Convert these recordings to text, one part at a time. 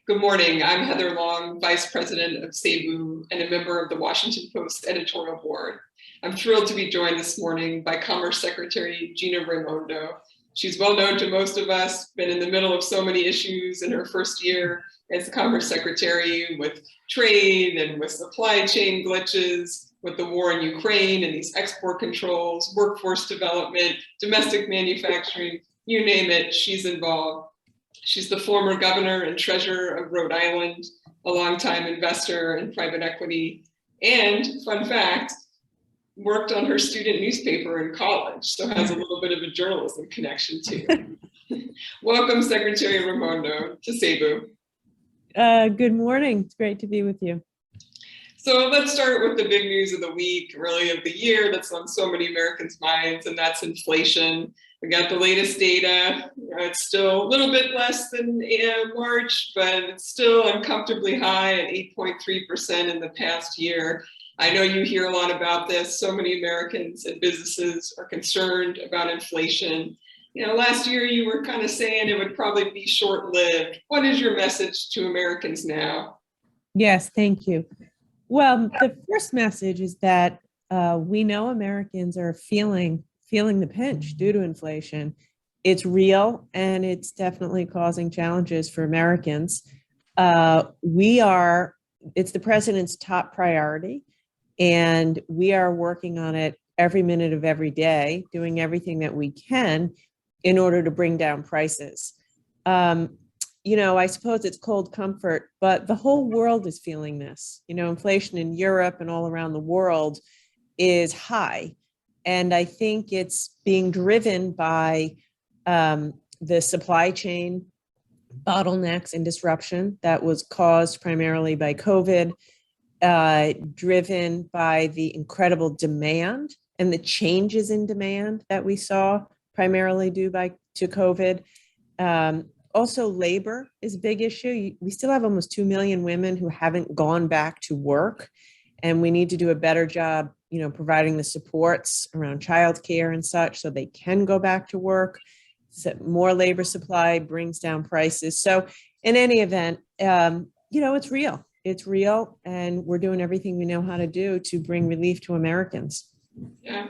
Good morning. I'm Heather Long, Vice President of SABEW and a member of the Washington Post editorial board. I'm thrilled to be joined this morning by Commerce Secretary Gina Raimondo. She's well known to most of us, been in the middle of so many issues in her first year as Commerce Secretary with trade and with supply chain glitches, with the war in Ukraine and these export controls, workforce development, domestic manufacturing, you name it, she's involved. She's the former governor and treasurer of Rhode Island, a longtime investor in private equity, and fun fact, worked on her student newspaper in college, so has a little bit of a journalism connection too. Welcome, Secretary Raimondo, to SABEW. Good morning. It's great to be with you. So let's start with the big news of the week, really of the year, that's on so many Americans' minds, and that's inflation. We got the latest data. It's still a little bit less than March, but it's still uncomfortably high at 8.3% in the past year. I know you hear a lot about this. So many Americans and businesses are concerned about inflation. You know, last year you were kind of saying it would probably be short-lived. What is your message to Americans now? Yes, thank you. Well, the first message is that we know Americans are feeling the pinch due to inflation. It's real, and it's definitely causing challenges for Americans. It's the president's top priority, and we are working on it every minute of every day, doing everything that we can in order to bring down prices. You know, I suppose it's cold comfort, but the whole world is feeling this. You know, inflation in Europe and all around the world is high. And I think it's being driven by the supply chain bottlenecks and disruption that was caused primarily by COVID, driven by the incredible demand and the changes in demand that we saw primarily due to COVID. Also, labor is a big issue. We still have almost 2 million women who haven't gone back to work, and we need to do a better job, you know, providing the supports around childcare and such so they can go back to work. So more labor supply brings down prices. So in any event, you know, it's real. It's real, and we're doing everything we know how to do to bring relief to Americans. Yeah.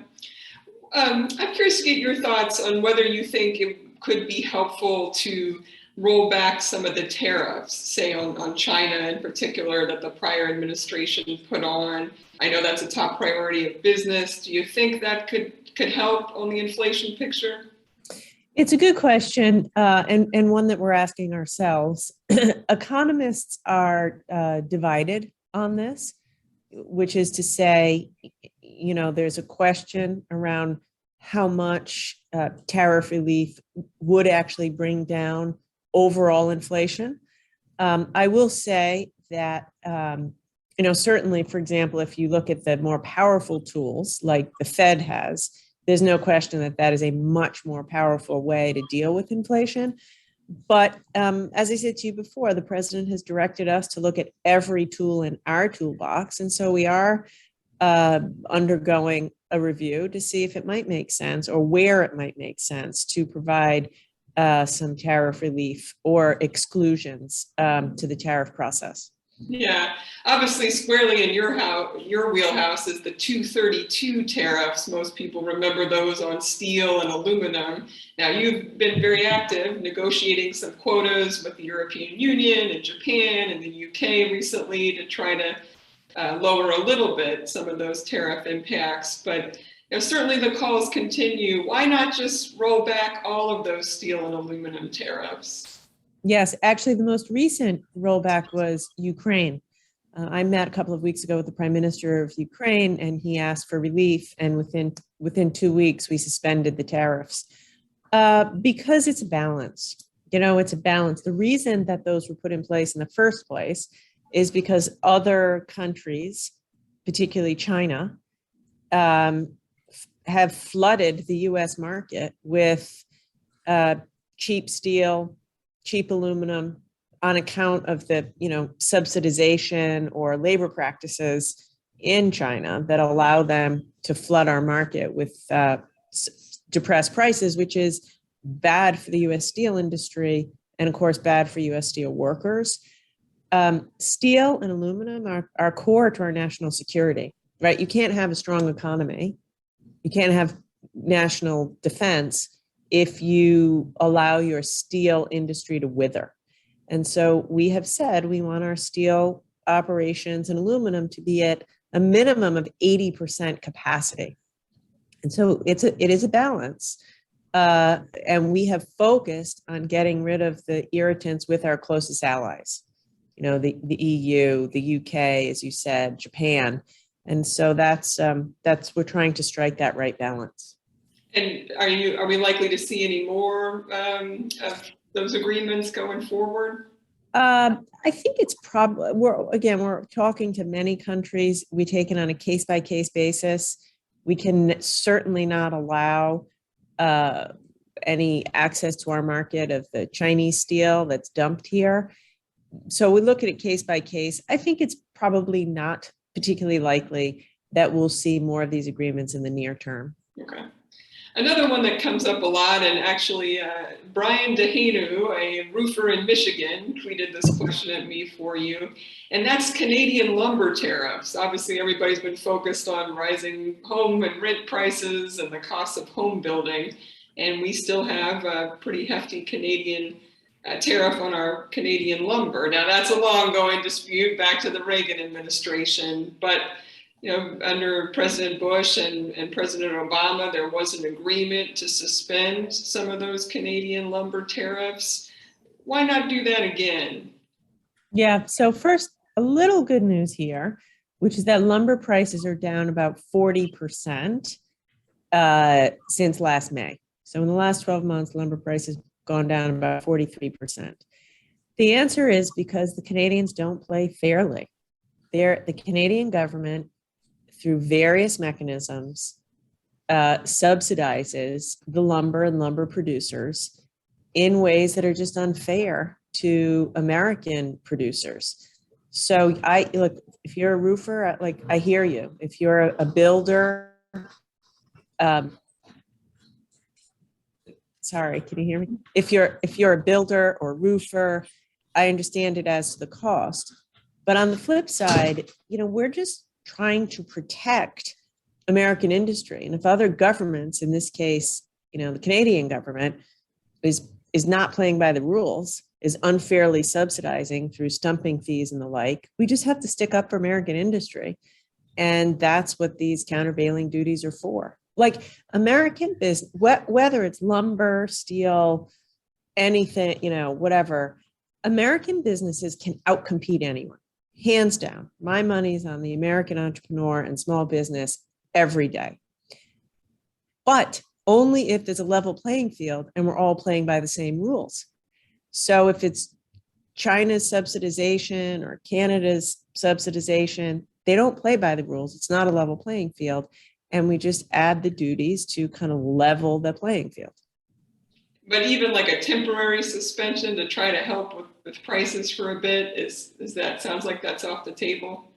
I'm curious to get your thoughts on whether you think it could be helpful to roll back some of the tariffs, say on China in particular, that the prior administration put on. I know that's a top priority of business. Do you think that could help on the inflation picture? It's a good question, and one that we're asking ourselves. Economists are divided on this, which is to say, you know, there's a question around how much tariff relief would actually bring down overall inflation. I will say that, you know, certainly, for example, if you look at the more powerful tools like the Fed has, there's no question that that is a much more powerful way to deal with inflation. But as I said to you before, the president has directed us to look at every tool in our toolbox. And so we are undergoing a review to see if it might make sense or where it might make sense to provide some tariff relief or exclusions to the tariff process. Yeah, obviously squarely in your wheelhouse is the 232 tariffs. Most people remember those on steel and aluminum. Now you've been very active negotiating some quotas with the European Union and Japan and the UK recently to try to lower a little bit some of those tariff impacts. But you know, certainly the calls continue. Why not just roll back all of those steel and aluminum tariffs? Yes, actually, the most recent rollback was Ukraine. I met a couple of weeks ago with the Prime Minister of Ukraine, and he asked for relief. And within 2 weeks, we suspended the tariffs because it's a balance. You know, it's a balance. The reason that those were put in place in the first place is because other countries, particularly China, have flooded the U.S. market with cheap steel, cheap aluminum on account of the, you know, subsidization or labor practices in China that allow them to flood our market with depressed prices, which is bad for the U.S. steel industry and, of course, bad for U.S. steel workers. Steel and aluminum are core to our national security, right? You can't have a strong economy. You can't have national defense if you allow your steel industry to wither. And so we have said we want our steel operations and aluminum to be at a minimum of 80% capacity. And so it is a balance. And we have focused on getting rid of the irritants with our closest allies, the EU, the UK, as you said, Japan. And so that's we're trying to strike that right balance. And are we likely to see any more of those agreements going forward? I think it's probably, we're talking to many countries. We take it on a case-by-case basis. We can certainly not allow any access to our market of the Chinese steel that's dumped here. So we look at it case by case. I think it's probably not particularly likely that we'll see more of these agreements in the near term. Okay. Another one that comes up a lot, and actually Brian DeHanu, a roofer in Michigan, tweeted this question at me for you, and that's Canadian lumber tariffs. Obviously, everybody's been focused on rising home and rent prices and the cost of home building, and we still have a pretty hefty Canadian tariff on our Canadian lumber. Now, that's a long-going dispute back to the Reagan administration, but under President Bush and President Obama, there was an agreement to suspend some of those Canadian lumber tariffs. Why not do that again? Yeah, so first, a little good news here, which is that lumber prices are down about 40% since last May. So in the last 12 months, lumber prices have gone down about 43%. The answer is because the Canadians don't play fairly. The Canadian government, through various mechanisms, subsidizes the lumber and lumber producers in ways that are just unfair to American producers. So look, if you're a roofer, I hear you. If you're a builder, sorry, can you hear me? If you're a builder or roofer, I understand it as to the cost. But on the flip side, we're just trying to protect American industry. And if other governments, in this case, the Canadian government is not playing by the rules, is unfairly subsidizing through stumping fees and the like, we just have to stick up for American industry. And that's what these countervailing duties are for. Like American business, whether it's lumber, steel, anything, whatever, American businesses can outcompete anyone. Hands down, my money's on the American entrepreneur and small business every day. But only if there's a level playing field and we're all playing by the same rules. So if it's China's subsidization or Canada's subsidization, they don't play by the rules. It's not a level playing field. And we just add the duties to kind of level the playing field. But even like a temporary suspension to try to help with prices for a bit, sounds like that's off the table?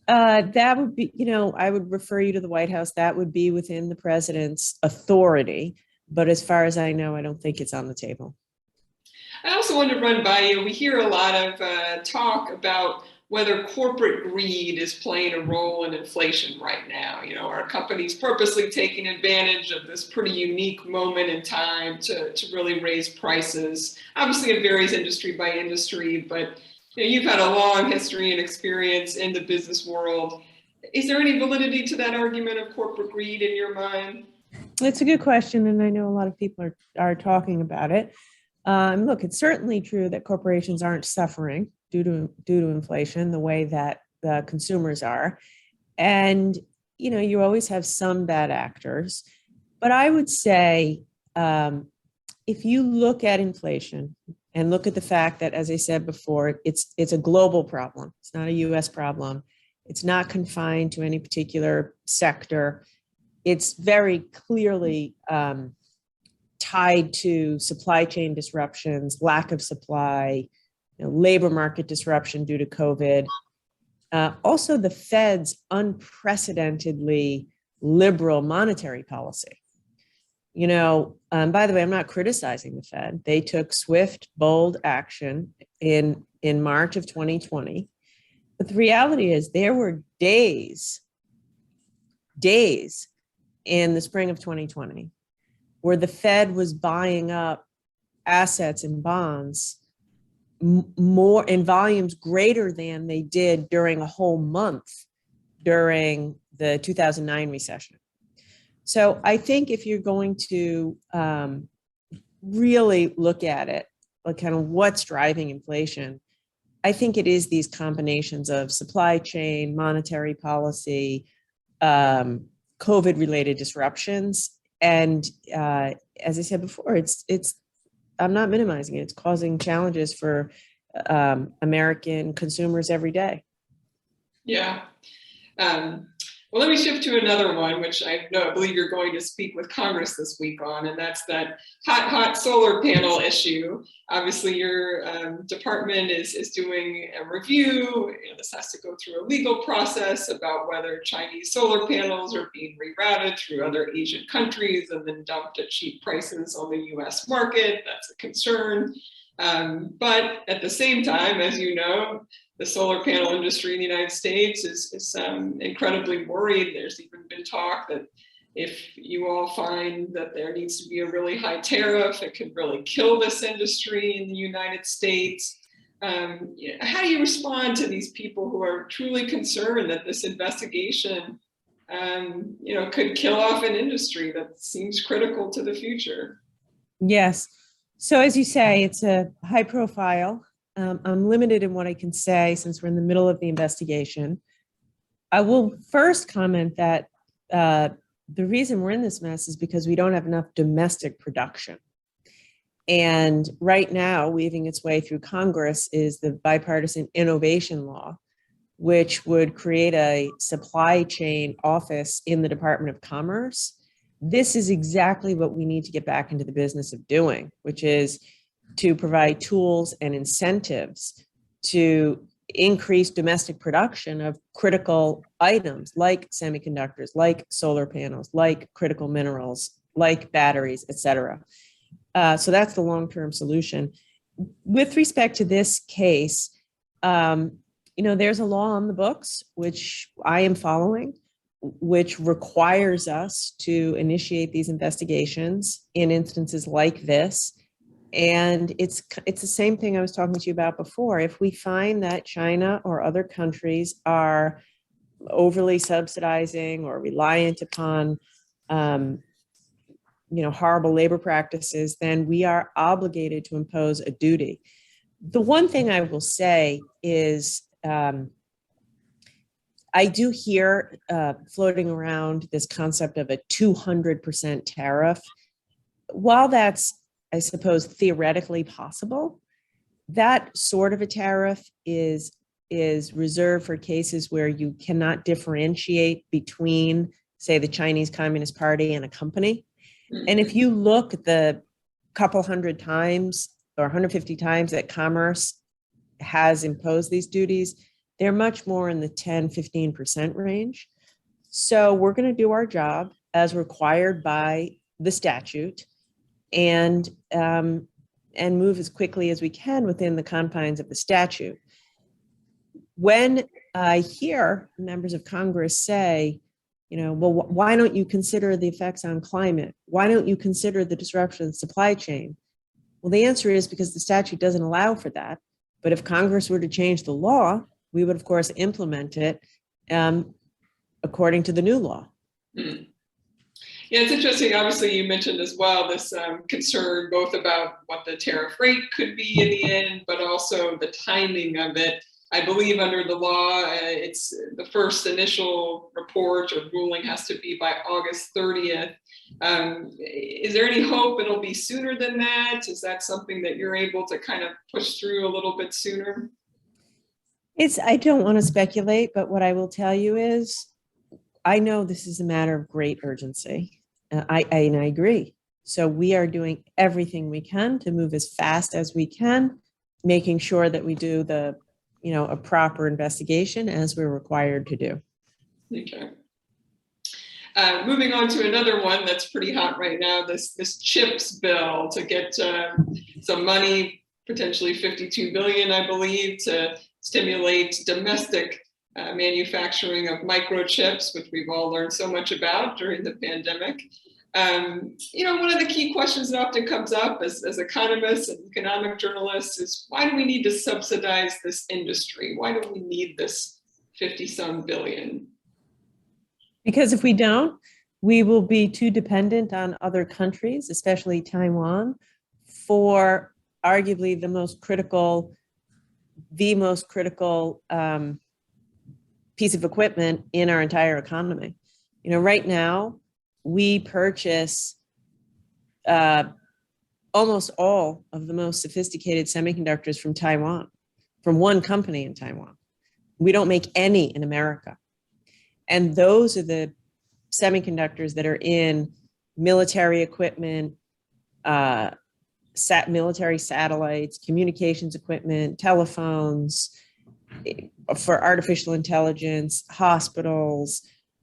That would be, I would refer you to the White House. That would be within the president's authority. But as far as I know, I don't think it's on the table. I also wanted to run by you. We hear a lot of talk about whether corporate greed is playing a role in inflation right now. Are companies purposely taking advantage of this pretty unique moment in time to really raise prices? Obviously, it varies industry by industry, but you've had a long history and experience in the business world. Is there any validity to that argument of corporate greed in your mind? It's a good question, and I know a lot of people are talking about it. Look, it's certainly true that corporations aren't suffering due to inflation the way that the consumers are. And, you always have some bad actors. But I would say if you look at inflation and look at the fact that, as I said before, it's a global problem. It's not a US problem. It's not confined to any particular sector. It's very clearly tied to supply chain disruptions, lack of supply, labor market disruption due to COVID. Also, the Fed's unprecedentedly liberal monetary policy. By the way, I'm not criticizing the Fed. They took swift, bold action in in March of 2020. But the reality is there were days in the spring of 2020 where the Fed was buying up assets and bonds more in volumes greater than they did during a whole month during the 2009 recession. So I think if you're going to really look at it, like kind of what's driving inflation, I think it is these combinations of supply chain, monetary policy, COVID-related disruptions. And as I said before, it's I'm not minimizing it. It's causing challenges for American consumers every day. Yeah. Well, let me shift to another one, which I believe you're going to speak with Congress this week on, and that's that hot solar panel issue. Obviously, your department is doing a review. This has to go through a legal process about whether Chinese solar panels are being rerouted through other Asian countries and then dumped at cheap prices on the US market. That's a concern. But at the same time, as you know, the solar panel industry in the United States is incredibly worried. There's even been talk that if you all find that there needs to be a really high tariff, it could really kill this industry in the United States. How do you respond to these people who are truly concerned that this investigation could kill off an industry that seems critical to the future? Yes. So as you say, it's a high profile. I'm limited in what I can say since we're in the middle of the investigation. I will first comment that the reason we're in this mess is because we don't have enough domestic production. And right now, weaving its way through Congress is the bipartisan innovation law, which would create a supply chain office in the Department of Commerce. This is exactly what we need to get back into the business of doing, which is to provide tools and incentives to increase domestic production of critical items like semiconductors, like solar panels, like critical minerals, like batteries, et cetera. So that's the long-term solution. With respect to this case, there's a law on the books, which I am following, which requires us to initiate these investigations in instances like this. And it's the same thing I was talking to you about before. If we find that China or other countries are overly subsidizing or reliant upon, horrible labor practices, then we are obligated to impose a duty. The one thing I will say is I do hear floating around this concept of a 200% tariff. While that's, I suppose, theoretically possible, that sort of a tariff is reserved for cases where you cannot differentiate between, say, the Chinese Communist Party and a company. And if you look at the couple hundred times or 150 times that Commerce has imposed these duties, they're much more in the 10, 15% range. So we're going to do our job as required by the statute and move as quickly as we can within the confines of the statute. When I hear members of Congress say, well, why don't you consider the effects on climate? Why don't you consider the disruption of the supply chain? Well, the answer is because the statute doesn't allow for that. But if Congress were to change the law, we would, of course, implement it according to the new law. Mm. Yeah, it's interesting. Obviously, you mentioned as well this concern both about what the tariff rate could be in the end, but also the timing of it. I believe under the law, it's the first initial report or ruling has to be by August 30th. Is there any hope it'll be sooner than that? Is that something that you're able to kind of push through a little bit sooner? I don't want to speculate, but what I will tell you is I know this is a matter of great urgency. I agree. So we are doing everything we can to move as fast as we can, making sure that we do a proper investigation as we're required to do. Okay. Moving on to another one that's pretty hot right now, this CHIPS bill to get some money potentially 52 billion, I believe, to stimulate domestic manufacturing of microchips, which we've all learned so much about during the pandemic. One of the key questions that often comes up as economists and economic journalists is, why do we need to subsidize this industry? Why do we need this 50-some billion? Because if we don't, we will be too dependent on other countries, especially Taiwan, for arguably the most critical piece of equipment in our entire economy. Right now, we purchase almost all of the most sophisticated semiconductors from Taiwan, from one company in Taiwan. We don't make any in America. And those are the semiconductors that are in military equipment, military satellites, communications equipment, telephones, for artificial intelligence, hospitals.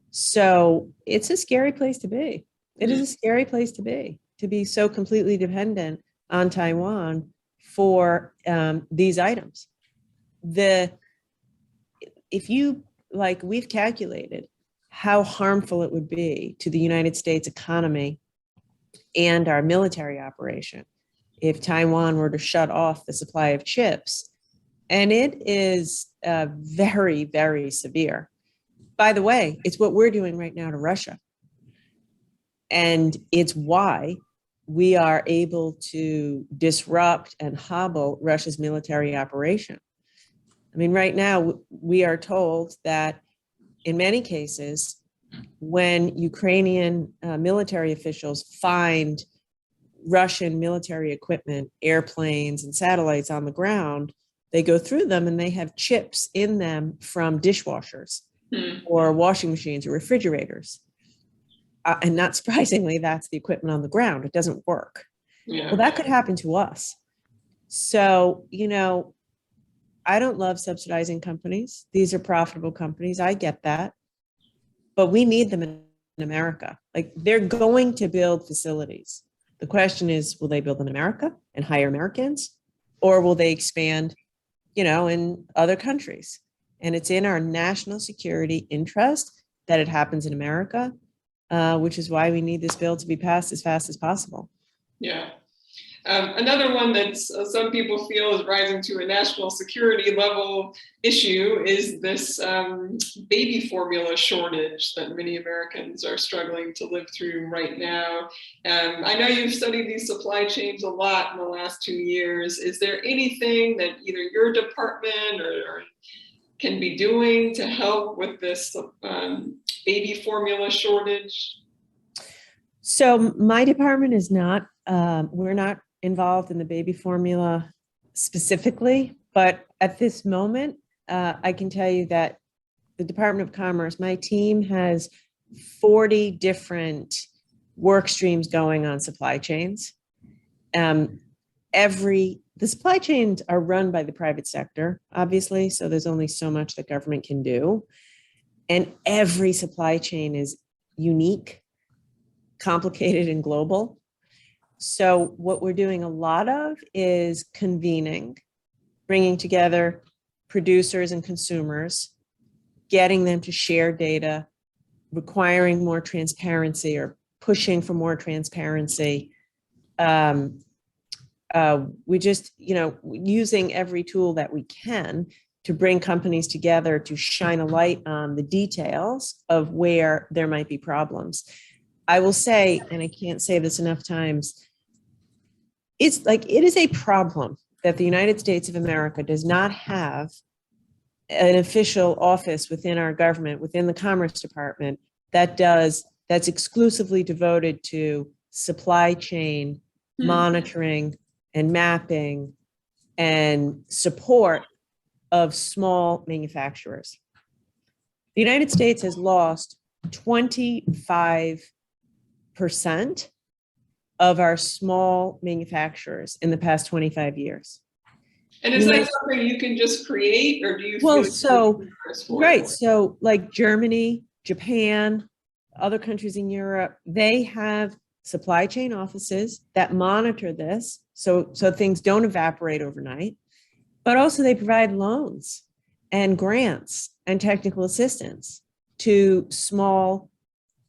So it's a scary place to be. It is a scary place to be so completely dependent on Taiwan for these items. We've calculated how harmful it would be to the United States economy and our military operation if Taiwan were to shut off the supply of chips. And it is very, very severe. By the way, it's what we're doing right now to Russia. And it's why we are able to disrupt and hobble Russia's military operation. I mean, right now, we are told that in many cases, when Ukrainian military officials find Russian military equipment, airplanes and satellites on the ground, they go through them and they have chips in them from dishwashers or washing machines or refrigerators. And not surprisingly, that's the equipment on the ground. It doesn't work. Yeah. Well, that could happen to us. So, I don't love subsidizing companies. These are profitable companies. I get that. But we need them in America. Like, they're going to build facilities. The question is, will they build in America and hire Americans? Or will they expand, in other countries? And it's in our national security interest that it happens in America, which is why we need this bill to be passed as fast as possible. Yeah. Another one that some people feel is rising to a national security level issue is this baby formula shortage that many Americans are struggling to live through right now. I know you've studied these supply chains a lot in the last 2 years. Is there anything that either your department or can be doing to help with this baby formula shortage? So my department is not, we're not involved in the baby formula specifically, but at this moment, I can tell you that the Department of Commerce, my team has 40 different work streams going on supply chains. The supply chains are run by the private sector, obviously, so there's only so much that government can do. And every supply chain is unique, complicated, and global. So what we're doing a lot of is convening, bringing together producers and consumers, getting them to share data, requiring more transparency or pushing for more transparency. We just, using every tool that we can to bring companies together to shine a light on the details of where there might be problems. I will say, and I can't say this enough times, it is a problem that the United States of America does not have an official office within our government, within the Commerce Department, that's exclusively devoted to supply chain monitoring and mapping and support of small manufacturers. The United States has lost 25% of our small manufacturers in the past 25 years. And is that something you can just create, or do you feel right. So like Germany, Japan, other countries in Europe, they have supply chain offices that monitor this so things don't evaporate overnight, but also they provide loans and grants and technical assistance to small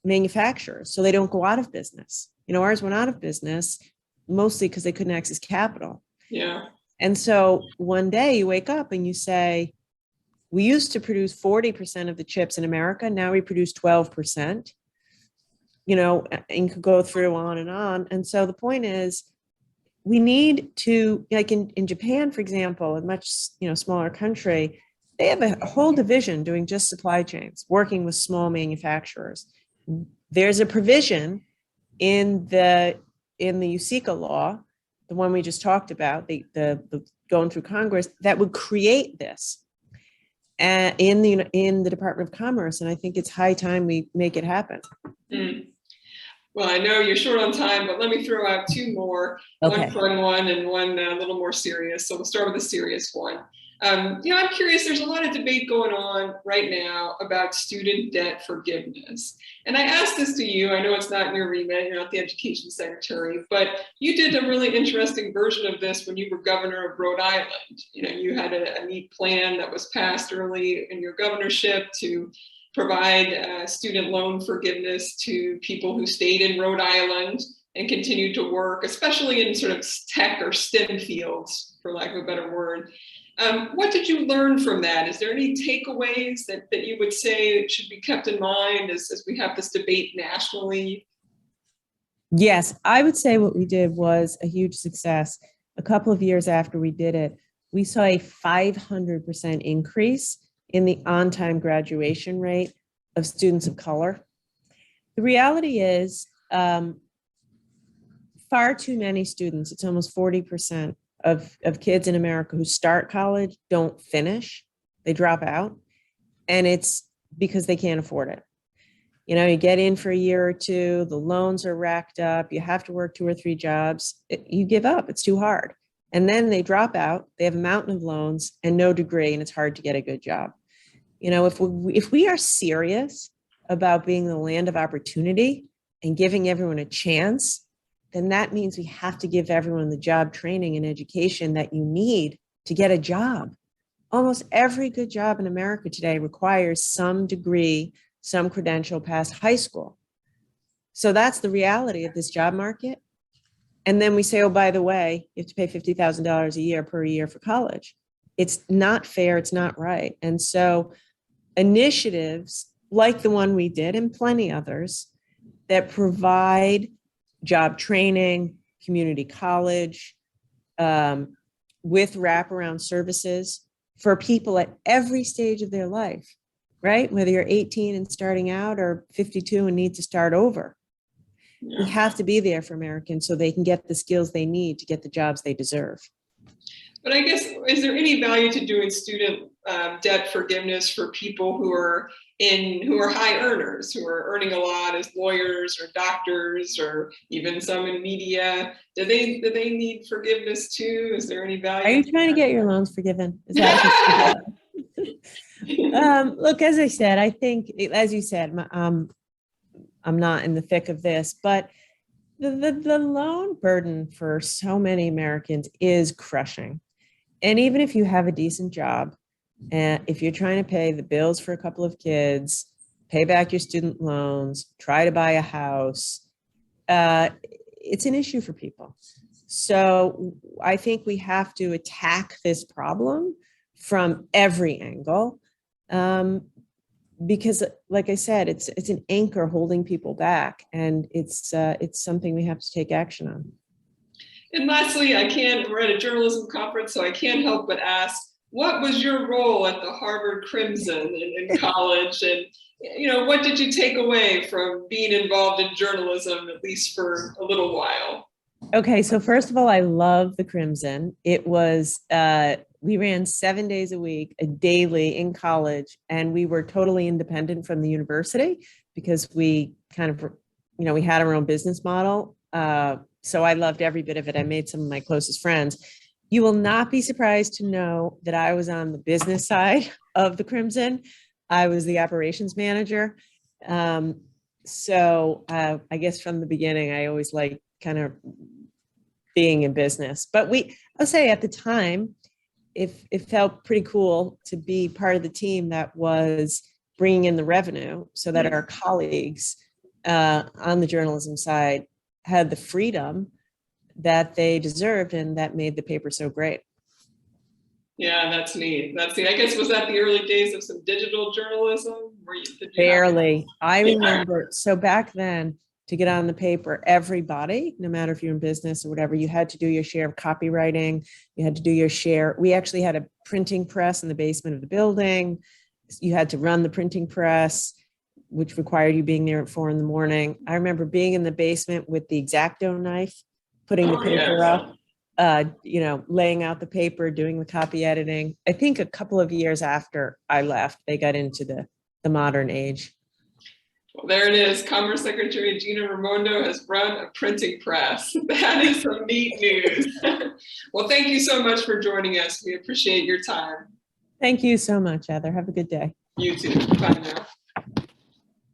manufacturers so they don't go out of business. Ours went out of business mostly because they couldn't access capital. Yeah. And so one day you wake up and you say, we used to produce 40% of the chips in America. Now we produce 12%, and could go through on and on. And so the point is, we need to, like in Japan, for example, a much, smaller country, they have a whole division doing just supply chains, working with small manufacturers. There's a provision in the USICA law, the one we just talked about, the going through Congress, that would create this in the Department of Commerce. And I think it's high time we make it happen. Mm. Well, I know you're short on time, but let me throw out two more, Okay. one fun one and one a little more serious. So we'll start with the serious one. I'm curious, there's a lot of debate going on right now about student debt forgiveness. And I asked this to you, I know it's not in your remit, you're not the education secretary, but you did a really interesting version of this when you were governor of Rhode Island. You had a neat plan that was passed early in your governorship to provide student loan forgiveness to people who stayed in Rhode Island and continued to work, especially in sort of tech or STEM fields, for lack of a better word. What did you learn from that? Is there any takeaways that you would say should be kept in mind as we have this debate nationally? Yes, I would say what we did was a huge success. A couple of years after we did it, we saw a 500% increase in the on-time graduation rate of students of color. The reality is far too many students, it's almost 40% of kids in America who start college don't finish, they drop out. And it's because they can't afford it. You get in for a year or two, the loans are racked up, you have to work 2 or 3 jobs, you give up, it's too hard. And then they drop out, they have a mountain of loans and no degree, and it's hard to get a good job. If we are serious about being the land of opportunity and giving everyone a chance, then that means we have to give everyone the job training and education that you need to get a job. Almost every good job in America today requires some degree, some credential past high school. So that's the reality of this job market. And then we say, oh, by the way, you have to pay $50,000 a year per year for college. It's not fair. It's not right. And so initiatives like the one we did and plenty others that provide job training, community college, with wraparound services for people at every stage of their life, right? Whether you're 18 and starting out or 52 and need to start over. Yeah. We have to be there for Americans so they can get the skills they need to get the jobs they deserve. But I guess, is there any value to doing student debt forgiveness for people who are high earners, who are earning a lot as lawyers or doctors or even some in media? Do they need forgiveness too? Is there any value? Are you trying to get your loans forgiven? Is that look, as I said, I think, as you said, I'm not in the thick of this, but the loan burden for so many Americans is crushing. And even if you have a decent job, and if you're trying to pay the bills for a couple of kids, pay back your student loans, try to buy a house, it's an issue for people. So I think we have to attack this problem from every angle, because, like I said, it's an anchor holding people back, and it's something we have to take action on. And lastly, we're at a journalism conference, so I can't help but ask, what was your role at the Harvard Crimson in college? And, what did you take away from being involved in journalism, at least for a little while? Okay, so first of all, I love the Crimson. It was, we ran 7 days a week, daily in college, and we were totally independent from the university because we kind of, we had our own business model. So I loved every bit of it. I made some of my closest friends. You will not be surprised to know that I was on the business side of the Crimson. I was the operations manager. So I guess from the beginning, I always kind of being in business. But I'll say at the time, it felt pretty cool to be part of the team that was bringing in the revenue so that our colleagues on the journalism side had the freedom that they deserved, and that made the paper so great. Yeah, that's neat. That's neat. I guess, was that the early days of some digital journalism? Barely. I remember, so back then, to get on the paper, everybody, no matter if you're in business or whatever, you had to do your share of copywriting. You had to do your share. We actually had a printing press in the basement of the building. You had to run the printing press, which required you being there at 4 a.m. I remember being in the basement with the X-Acto knife, putting the paper up, laying out the paper, doing the copy editing. I think a couple of years after I left, they got into the modern age. Well, there it is. Commerce Secretary Gina Raimondo has run a printing press. That is some neat news. Well, thank you so much for joining us. We appreciate your time. Thank you so much, Heather. Have a good day. You too. Bye now.